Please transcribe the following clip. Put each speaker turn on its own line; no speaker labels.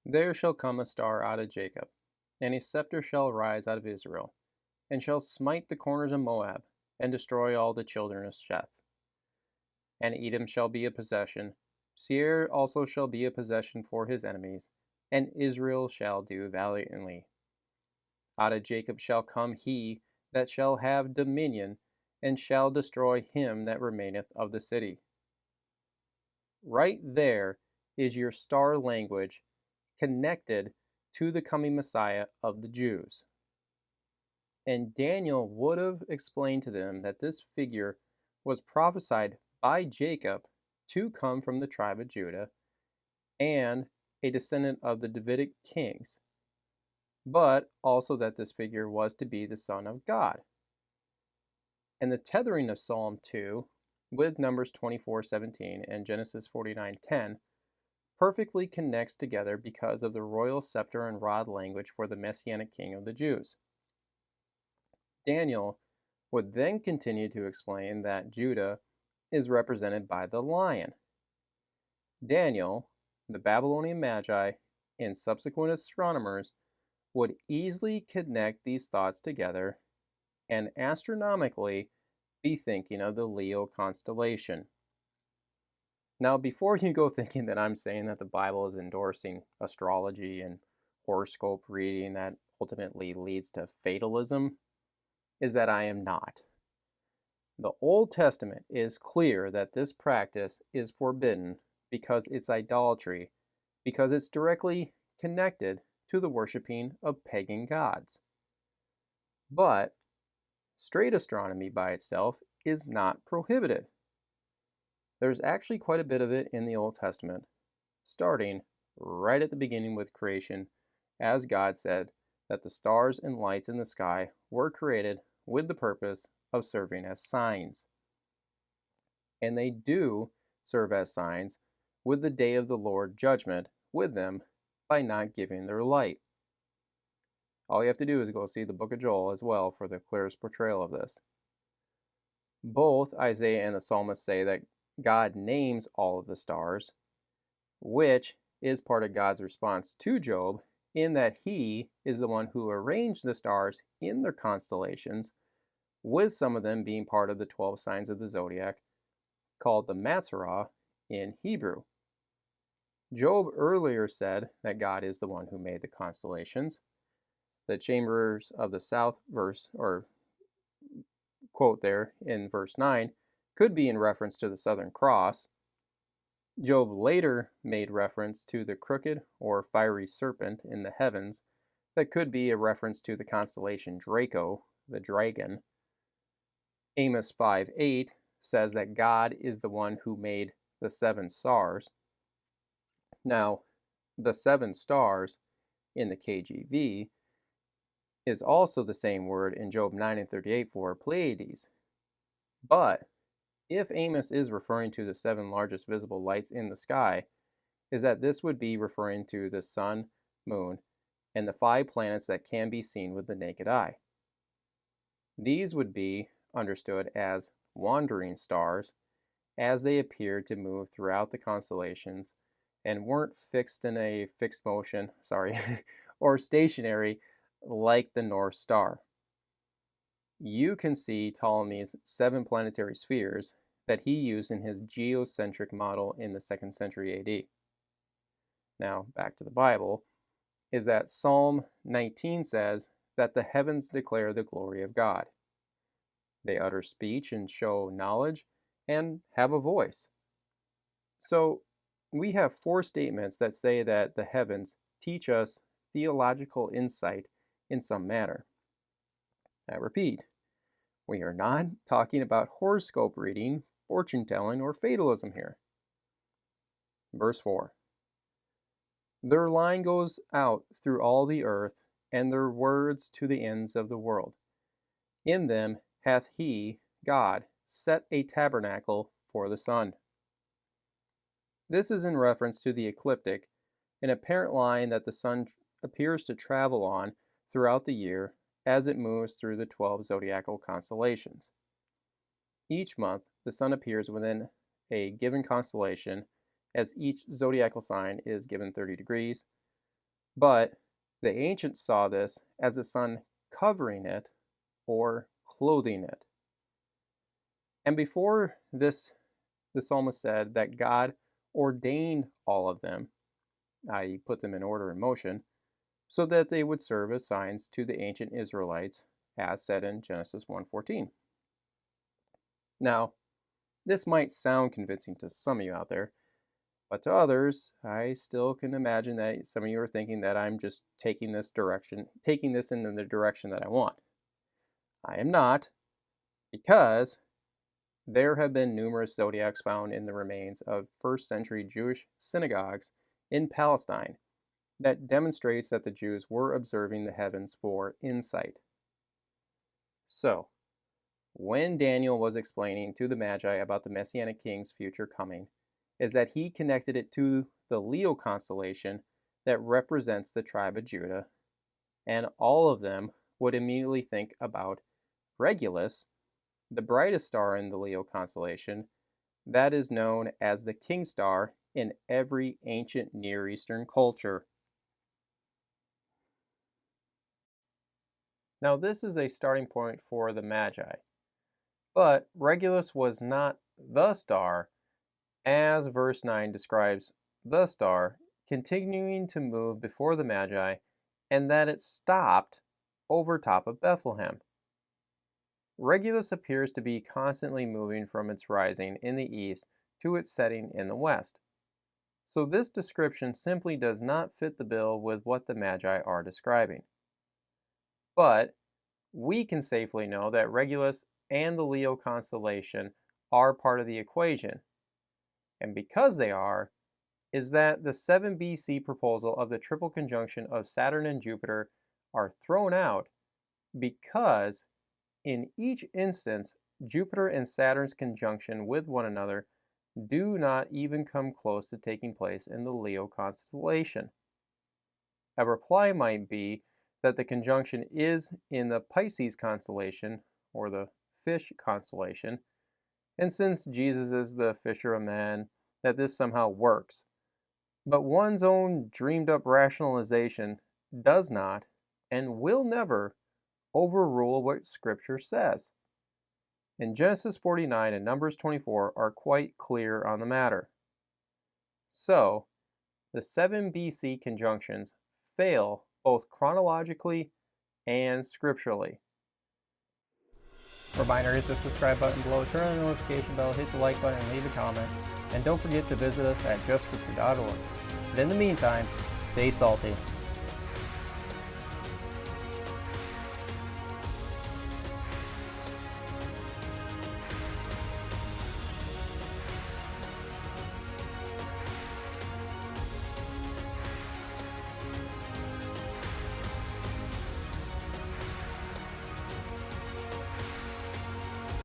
There shall come a star out of Jacob, and a scepter shall rise out of Israel, and shall smite the corners of Moab, and destroy all the children of Sheth. And Edom shall be a possession, Seir also shall be a possession for his enemies, and Israel shall do valiantly. Out of Jacob shall come he that shall have dominion, and shall destroy him that remaineth of the city. Right there is your star language connected to the coming Messiah of the Jews. And Daniel would have explained to them that this figure was prophesied by Jacob to come from the tribe of Judah and a descendant of the Davidic kings, but also that this figure was to be the Son of God. And the tethering of Psalm 2 with Numbers 24:17 and Genesis 49:10 perfectly connects together because of the royal scepter and rod language for the Messianic king of the Jews. Daniel would then continue to explain that Judah is represented by the lion. Daniel, the Babylonian Magi, and subsequent astronomers would easily connect these thoughts together and astronomically be thinking of the Leo constellation. Now, before you go thinking that I'm saying that the Bible is endorsing astrology and horoscope reading that ultimately leads to fatalism, is that I am not. The Old Testament is clear that this practice is forbidden because it's idolatry, because it's directly connected to the worshiping of pagan gods. But straight astronomy by itself is not prohibited. There's actually quite a bit of it in the Old Testament, starting right at the beginning with creation, as God said that the stars and lights in the sky were created with the purpose of serving as signs. And they do serve as signs with the day of the Lord judgment with them by not giving their light. All you have to do is go see the book of Joel as well for the clearest portrayal of this. Both Isaiah and the psalmist say that God names all of the stars, which is part of God's response to Job, in that he is the one who arranged the stars in their constellations, with some of them being part of the 12 signs of the zodiac, called the Matzerah in Hebrew. Job earlier said that God is the one who made the constellations. The chambers of the south verse, or quote there in verse 9, could be in reference to the Southern Cross. Job later made reference to the crooked or fiery serpent in the heavens that could be a reference to the constellation Draco, the dragon. Amos 5:8 says that God is the one who made the 7 stars. Now, the 7 stars in the KJV is also the same word in Job 9:38 for Pleiades. But if Amos is referring to the 7 largest visible lights in the sky, is that this would be referring to the sun, moon, and the 5 planets that can be seen with the naked eye. These would be understood as wandering stars, as they appeared to move throughout the constellations and weren't fixed in a fixed motion, or stationary like the North Star. You can see Ptolemy's 7 planetary spheres that he used in his geocentric model in the 2nd century AD. Now, back to the Bible, is that Psalm 19 says that the heavens declare the glory of God. They utter speech and show knowledge and have a voice. So, we have 4 statements that say that the heavens teach us theological insight in some manner. I repeat, we are not talking about horoscope reading, fortune telling, or fatalism here. Verse 4. Their line goes out through all the earth, and their words to the ends of the world. In them hath he, God, set a tabernacle for the sun. This is in reference to the ecliptic, an apparent line that the sun appears to travel on throughout the year as it moves through the 12 zodiacal constellations. Each month, the sun appears within a given constellation, as each zodiacal sign is given 30 degrees, but the ancients saw this as the sun covering it or clothing it. And before this, the psalmist said that God ordained all of them, i.e., put them in order and motion, so that they would serve as signs to the ancient Israelites, as said in Genesis 1:14. Now, this might sound convincing to some of you out there, but to others, I still can imagine that some of you are thinking that I'm just taking this in the direction that I want. I am not, because there have been numerous zodiacs found in the remains of first century Jewish synagogues in Palestine that demonstrates that the Jews were observing the heavens for insight. So, when Daniel was explaining to the Magi about the Messianic King's future coming, is that he connected it to the Leo constellation that represents the tribe of Judah, and all of them would immediately think about Regulus, the brightest star in the Leo constellation, that is known as the King Star in every ancient Near Eastern culture. Now, this is a starting point for the Magi, but Regulus was not the star, as verse 9 describes the star continuing to move before the Magi, and that it stopped over top of Bethlehem. Regulus appears to be constantly moving from its rising in the east to its setting in the west. So this description simply does not fit the bill with what the Magi are describing. But we can safely know that Regulus and the Leo constellation are part of the equation. And because they are, is that the 7 BC proposal of the triple conjunction of Saturn and Jupiter are thrown out because in each instance, Jupiter and Saturn's conjunction with one another do not even come close to taking place in the Leo constellation. A reply might be that the conjunction is in the Pisces constellation, or the fish constellation, and since Jesus is the fisher of men, that this somehow works. But one's own dreamed up rationalization does not, and will never, overrule what Scripture says. And Genesis 49 and Numbers 24 are quite clear on the matter. So, the 7 BC conjunctions fail both chronologically and scripturally. Reminder, hit the subscribe button below, turn on the notification bell, hit the like button, and leave a comment. And don't forget to visit us at justscripture.org. But in the meantime, stay salty.